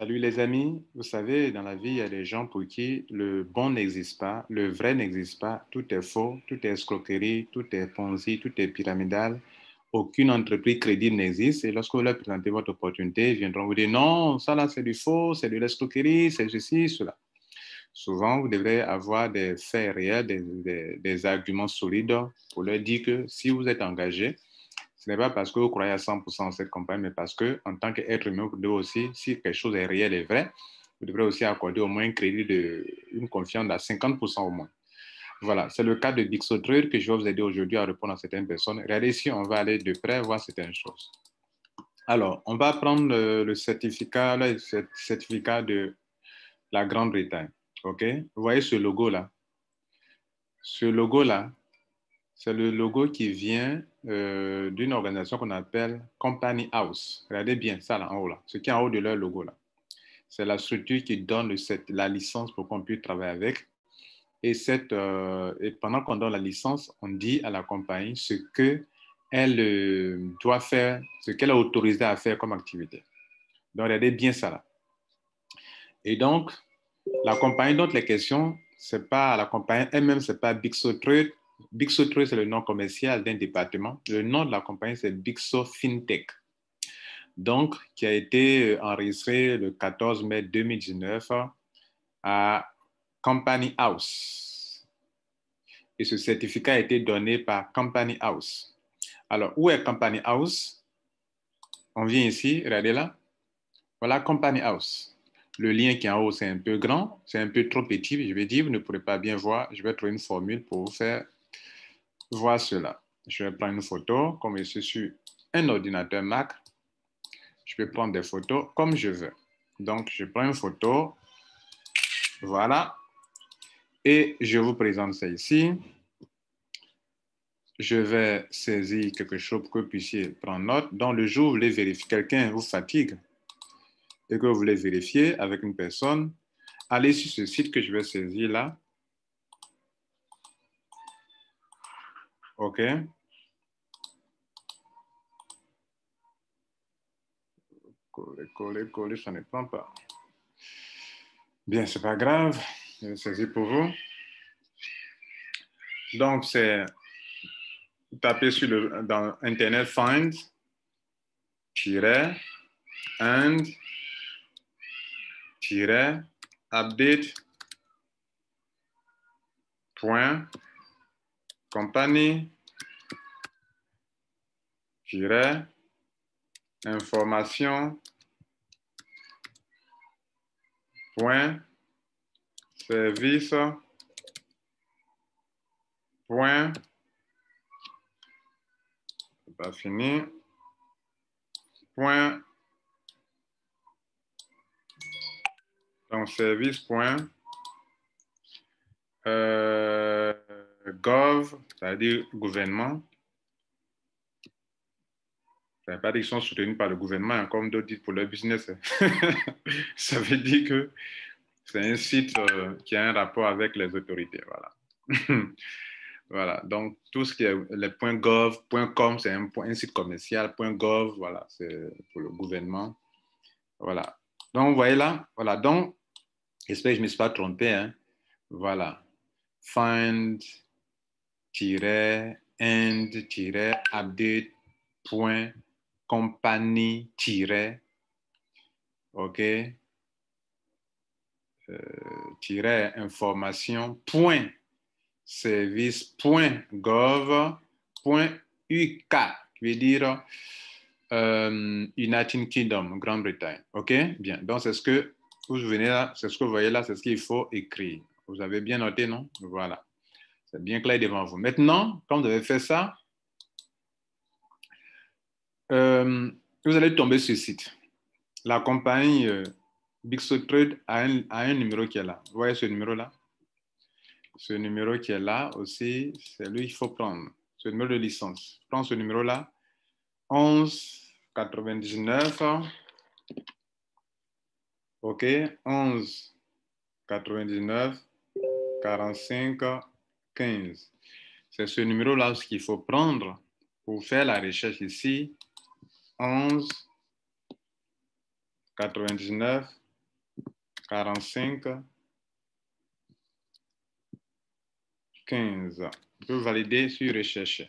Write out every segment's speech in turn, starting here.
Salut les amis, vous savez, dans la vie, il y a des gens pour qui le bon n'existe pas, le vrai n'existe pas, tout est faux, tout est escroquerie, tout est Ponzi, tout est pyramidal, aucune entreprise crédible n'existe. Et lorsque vous leur présentez votre opportunité, ils viendront vous dire non, ça là c'est du faux, c'est de l'escroquerie, c'est ceci, cela. Souvent, vous devrez avoir des faits réels, des arguments solides pour leur dire que si vous êtes engagé, ce n'est pas parce que vous croyez à 100% en cette campagne, mais parce que, en tant qu'être humain, vous devez aussi, si quelque chose est réel et vrai, vous devrez aussi accorder au moins un crédit une confiance à 50% au moins. Voilà, c'est le cas de Bixotrade que je vais vous aider aujourd'hui à répondre à certaines personnes. Regardez ici, on va aller de près voir certaines choses. Alors, on va prendre le certificat de la Grande-Bretagne. OK? Vous voyez ce logo-là? Ce logo-là, c'est le logo qui vient d'une organisation qu'on appelle Company House. Regardez bien ça là en haut là, ce qui est en haut de leur logo là. C'est la structure qui donne la licence pour qu'on puisse travailler avec. Et pendant qu'on donne la licence, on dit à la compagnie ce qu'elle doit faire, ce qu'elle est autorisée à faire comme activité. Donc regardez bien ça là. Et donc, la compagnie dont les questions, c'est pas la compagnie elle-même, c'est pas Bixo Trade. Bixo Trade, c'est le nom commercial d'un département. Le nom de la compagnie, c'est Bixo FinTech. Donc, qui a été enregistré le 14 mai 2019 à Company House. Et ce certificat a été donné par Company House. Alors, où est Company House? On vient ici, regardez là. Voilà Company House. Le lien qui est en haut, c'est un peu grand, c'est un peu trop petit, je vais dire, vous ne pourrez pas bien voir. Je vais trouver une formule pour vous faire voir cela. Je vais prendre une photo, comme je suis sur un ordinateur Mac, je peux prendre des photos comme je veux. Donc, je prends une photo, voilà, et je vous présente ça ici. Je vais saisir quelque chose pour que vous puissiez prendre note. Dans le jour où vous voulez vérifier, quelqu'un vous fatigue et que vous voulez vérifier avec une personne, allez sur ce site que je vais saisir là. OK. Coller, ça ne prend pas. Bien, c'est pas grave. Je vais saisir pour vous. Donc, c'est taper dans Internet find and update company information service c'est pas fini donc service gov, c'est-à-dire gouvernement. Ça ne veut pas dire qu'ils sont soutenus par le gouvernement, hein, comme d'autres disent pour leur business. Ça veut dire que c'est un site qui a un rapport avec les autorités. Voilà. Voilà. Donc, tout ce qui est les .gov, .com, c'est un site commercial. .gov, voilà, c'est pour le gouvernement. Voilà. Donc, vous voyez là, voilà. Donc, j'espère que je ne me suis pas trompé. Hein. Voilà. Find, end, update, compagnie, OK, information, service.gov.uk, qui veut dire United Kingdom, Grande-Bretagne. OK, bien. Donc, c'est ce que vous venez là, c'est ce que vous voyez là, c'est ce qu'il faut écrire. Vous avez bien noté, non? Voilà. C'est bien clair devant vous. Maintenant, quand vous avez fait ça, vous allez tomber sur le site. La compagnie Bixo Trade a un numéro qui est là. Vous voyez ce numéro-là? Ce numéro qui est là aussi, c'est lui qu'il faut prendre. Ce numéro de licence. Prends ce numéro-là. 11 99. OK. 11 99 45 15. C'est ce numéro-là qu'il faut prendre pour faire la recherche ici. 11 99 45 15. On peut valider sur recherche.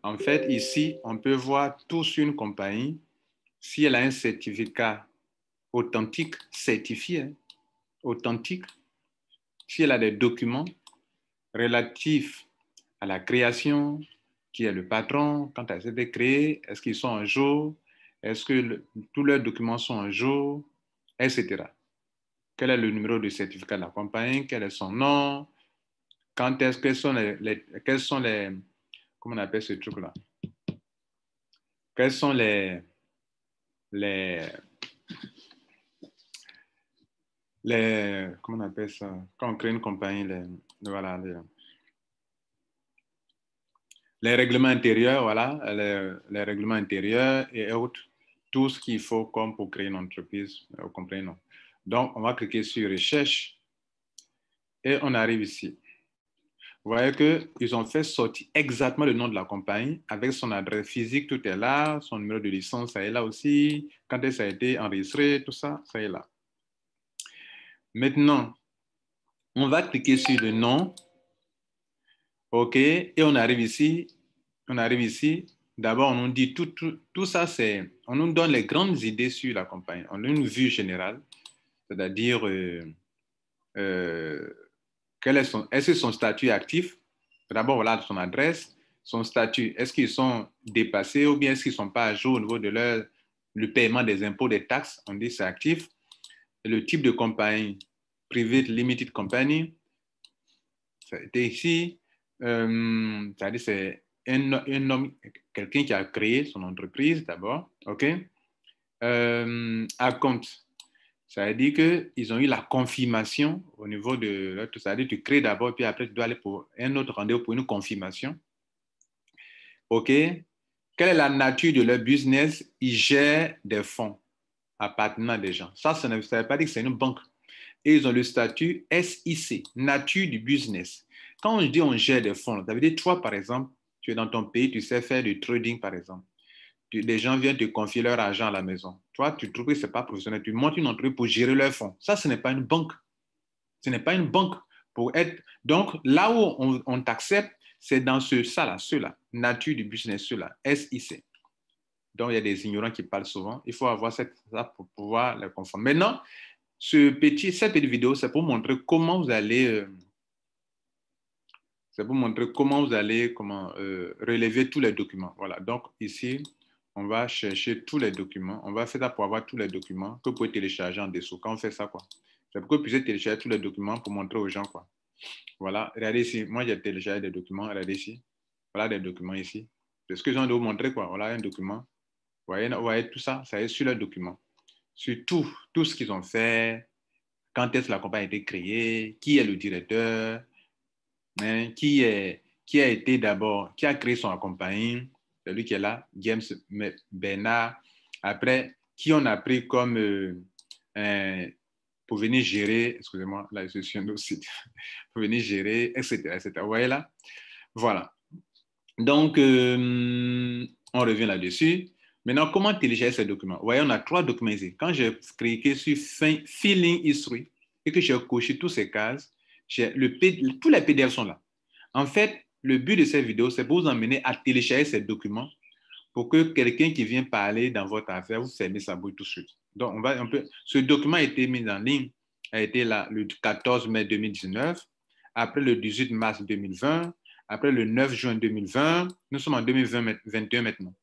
En fait, ici, on peut voir tout sur une compagnie si elle a un certificat authentique, certifié, authentique, si elle a des documents relatifs à la création, qui est le patron, quand elle s'est été créée, est-ce qu'ils sont un jour, est-ce que tous leurs documents sont un jour, etc. Quel est le numéro de certificat de la compagnie, quel est son nom, quand est-ce que quels sont les, comment on appelle ce truc-là? Quels sont les, comment on appelle ça? Quand on crée une compagnie, voilà, les règlements intérieurs, voilà, les règlements intérieurs et autres, tout ce qu'il faut comme pour créer une entreprise, vous comprenez, non? Donc, on va cliquer sur recherche et on arrive ici. Vous voyez qu'ils ont fait sortir exactement le nom de la compagnie avec son adresse physique, tout est là, son numéro de licence, ça est là aussi, quand ça a été enregistré, tout ça, ça est là. Maintenant, on va cliquer sur le nom, OK, et on arrive ici. D'abord, on nous dit tout ça, on nous donne les grandes idées sur la compagnie. On a une vue générale, c'est-à-dire est-ce que son statut est actif? D'abord, voilà son adresse, son statut. Est-ce qu'ils sont dépassés ou bien est-ce qu'ils ne sont pas à jour au niveau de le paiement des impôts, des taxes? On dit c'est actif. Le type de compagnie, private limited company, c'est ici. C'est-à-dire c'est un homme, quelqu'un qui a créé son entreprise d'abord, OK? À compte. Ça veut dire qu'ils ont eu la confirmation au niveau de... Ça veut dire que tu crées d'abord, puis après, tu dois aller pour un autre rendez-vous pour une confirmation. OK? Quelle est la nature de leur business? Ils gèrent des fonds appartenant à des gens. Ça ne veut pas dire que c'est une banque. Et ils ont le statut SIC, nature du business. Quand on dit on gère des fonds, ça veut dire toi, par exemple, tu es dans ton pays, tu sais faire du trading, par exemple. Des gens viennent te confier leur argent à la maison. Toi, tu trouves que ce n'est pas professionnel. Tu montes une entreprise pour gérer leurs fonds. Ça, ce n'est pas une banque. Ce n'est pas une banque pour être... Donc, là où on t'accepte, c'est dans ça-là, ceux-là, nature du business, ceux-là, SIC. Donc, il y a des ignorants qui parlent souvent. Il faut avoir ça pour pouvoir les confondre. Maintenant, cette petite vidéo, c'est pour montrer comment vous allez... relever tous les documents. Voilà, donc ici, on va chercher tous les documents. On va faire ça pour avoir tous les documents que vous pouvez télécharger en dessous. Quand on fait ça, quoi. C'est pour que vous puissiez télécharger tous les documents pour montrer aux gens, quoi. Voilà, regardez ici. Moi, j'ai téléchargé des documents. Regardez ici. Voilà des documents ici. C'est ce que j'ai envie de vous montrer, quoi. Voilà un document. Vous voyez tout ça, ça est sur le document. Sur tout ce qu'ils ont fait, quand est-ce que la compagnie a été créée, qui est le directeur, hein, qui a été d'abord, qui a créé son compagnie, celui qui est là, James Bernard. Après, qui on a pris comme pour venir gérer, excusez-moi, là je suis un autre site, pour venir gérer, etc., etc. Vous voyez là? Voilà. Donc, on revient là-dessus. Maintenant, comment télécharger ces documents? Vous voyez, on a 3 documents ici. Quand j'ai cliqué sur Filling History et que j'ai coché toutes ces cases, tous les PDF sont là. En fait, le but de cette vidéo, c'est pour vous emmener à télécharger ces documents pour que quelqu'un qui vient parler dans votre affaire, vous fermez sa bouche tout de suite. Donc, ce document a été mis en ligne, a été là le 14 mai 2019, après le 18 mars 2020, après le 9 juin 2020, nous sommes en 2021 maintenant.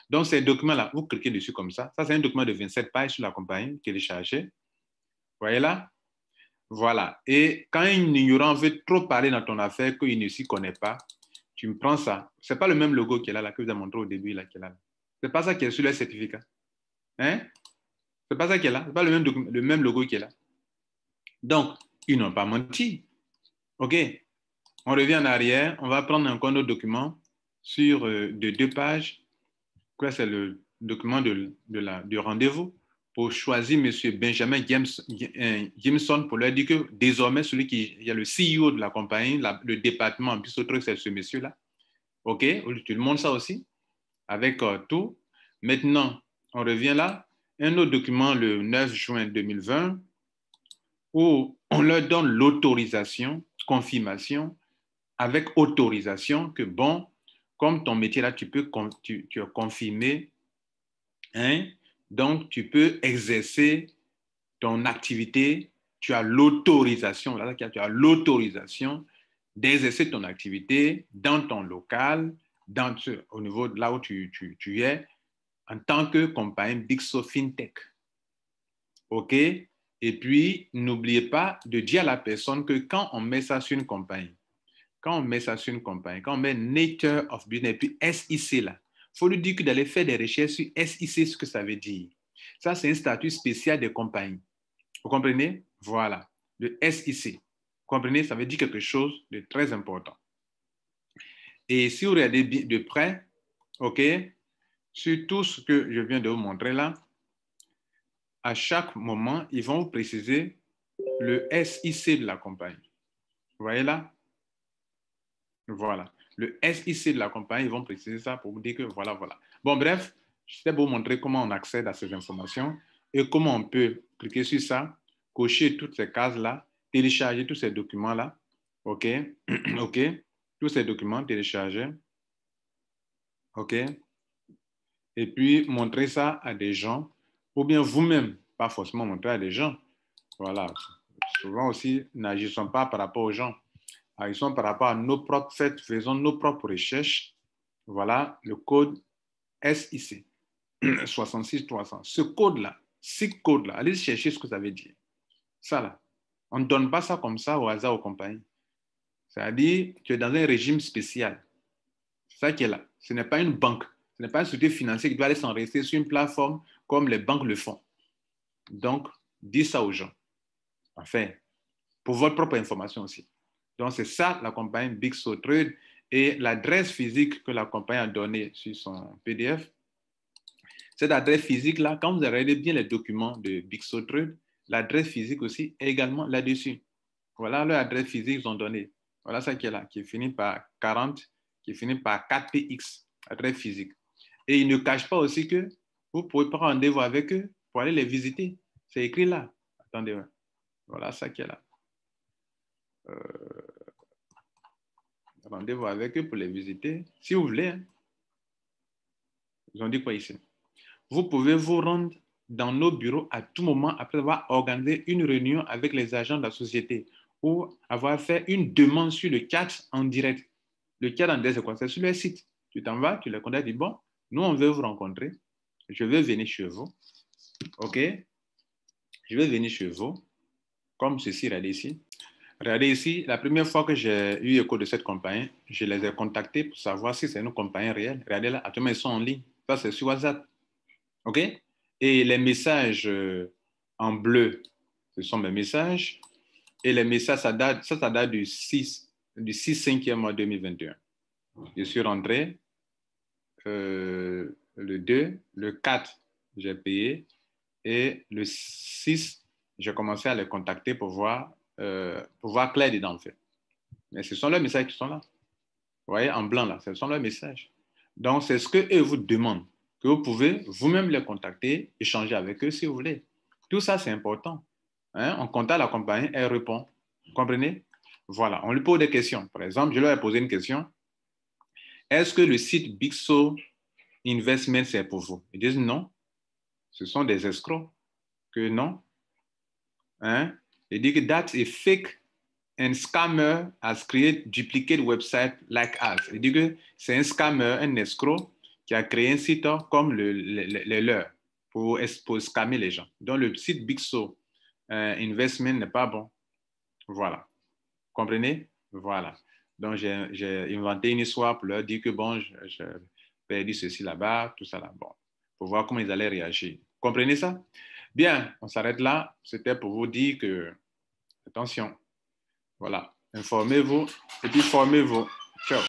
Donc, ces documents-là, vous cliquez dessus comme ça. Ça, c'est un document de 27 pages sur la compagnie téléchargé. Vous voyez là? Voilà. Et quand un ignorant veut trop parler dans ton affaire qu'il ne s'y connaît pas, tu me prends ça. Ce n'est pas le même logo qui est là, que je vous ai montré au début, là, qui est là. Ce n'est pas ça qui est sur le certificat. Hein? Ce n'est pas ça qui est là. Ce n'est pas le même logo qui est là. Donc, ils n'ont pas menti. OK. On revient en arrière. On va prendre encore notre document de 2 pages. C'est le document du rendez-vous pour choisir M. Benjamin Jameson pour lui dire que désormais, celui qui est le CEO de la compagnie, le département, en plus, autre, c'est ce monsieur-là. OK, tu le montres ça aussi avec tout. Maintenant, on revient là. Un autre document le 9 juin 2020 où on leur donne l'autorisation, confirmation, avec autorisation que, bon, comme ton métier là, tu es confirmé, hein, donc tu peux exercer ton activité, tu as l'autorisation, là, tu as l'autorisation d'exercer ton activité dans ton local, au niveau de là où tu es, en tant que compagnie Bigso FinTech. OK? Et puis, n'oubliez pas de dire à la personne que quand on met ça sur une compagnie, quand on met Nature of Business et puis SIC là, il faut lui dire que d'aller faire des recherches sur SIC, ce que ça veut dire. Ça, c'est un statut spécial des compagnies. Vous comprenez? Voilà. Le SIC. Vous comprenez? Ça veut dire quelque chose de très important. Et si vous regardez de près, OK, sur tout ce que je viens de vous montrer là, à chaque moment, ils vont vous préciser le SIC de la compagnie. Vous voyez là? Voilà. Le SIC de la compagnie, ils vont préciser ça pour vous dire que voilà, voilà. Bon, bref, je vais vous montrer comment on accède à ces informations et comment on peut cliquer sur ça, cocher toutes ces cases-là, télécharger tous ces documents-là. OK? OK? Tous ces documents téléchargés. OK? Et puis, montrer ça à des gens, ou bien vous-même, pas forcément montrer à des gens. Voilà. Souvent aussi, n'agissons pas par rapport aux gens. Agissons par rapport à nos propres faits, faisons nos propres recherches. Voilà le code SIC 66300. Ce code-là, ces codes-là, allez chercher ce que ça veut dire. Ça là, on ne donne pas ça comme ça au hasard aux compagnies. C'est-à-dire, tu es dans un régime spécial. C'est ça qui est là. Ce n'est pas une banque. Ce n'est pas une société financière qui doit aller s'enregistrer sur une plateforme comme les banques le font. Donc, dis ça aux gens. Enfin, pour votre propre information aussi. Donc, c'est ça la compagnie Bigso Trade et l'adresse physique que la compagnie a donnée sur son PDF. Cette adresse physique-là, quand vous regardez bien les documents de Bigso Trade, l'adresse physique aussi est également là-dessus. Voilà leur adresse physique qu'ils ont donnée. Voilà ça qui est là, qui finit par 40, qui finit par 4PX, adresse physique. Et ils ne cachent pas aussi que vous pouvez prendre rendez-vous avec eux pour aller les visiter. C'est écrit là. Attendez, voilà ça qui est là. Rendez-vous avec eux pour les visiter. Si vous voulez, hein. Ils ont dit quoi ici? Vous pouvez vous rendre dans nos bureaux à tout moment après avoir organisé une réunion avec les agents de la société ou avoir fait une demande sur le chat en direct. Le chat en direct, c'est quoi? C'est sur le site. Tu t'en vas, tu les contactes, dis bon, nous, on veut vous rencontrer. Je vais venir chez vous. OK? Je vais venir chez vous. Comme ceci, regardez ici. Regardez ici, la première fois que j'ai eu écho de cette compagnie, je les ai contactés pour savoir si c'est une compagnie réelle. Regardez là, actuellement, ils sont en ligne. Ça, c'est sur WhatsApp. OK? Et les messages en bleu, ce sont mes messages. Et les messages, ça date du 6/5e mois 2021. Je suis rentré le 2, le 4, j'ai payé. Et le 6, j'ai commencé à les contacter pour voir clair dedans, en fait. Mais ce sont leurs messages qui sont là. Vous voyez, en blanc, là, ce sont leurs messages. Donc, c'est ce qu'eux vous demandent, que vous pouvez vous-même les contacter, échanger avec eux si vous voulez. Tout ça, c'est important. Hein? On contacte la compagnie, elle répond. Vous comprenez? Voilà, on lui pose des questions. Par exemple, je leur ai posé une question. Est-ce que le site Bigso Investment, c'est pour vous? Ils disent non. Ce sont des escrocs. Que non. Hein? Ils disent que that's a fake and scammer has created duplicate website like us. Il dit que c'est un scammer, un escroc qui a créé un site comme le leur pour scammer les gens. Donc, le site Bigso Investment n'est pas bon. Voilà. Comprenez? Voilà. Donc, j'ai inventé une histoire pour leur dire que bon, je perdu ceci là-bas, tout ça là. Bon, pour voir comment ils allaient réagir. Comprenez ça? Bien, on s'arrête là. C'était pour vous dire que, attention, voilà, informez-vous et puis formez-vous. Ciao.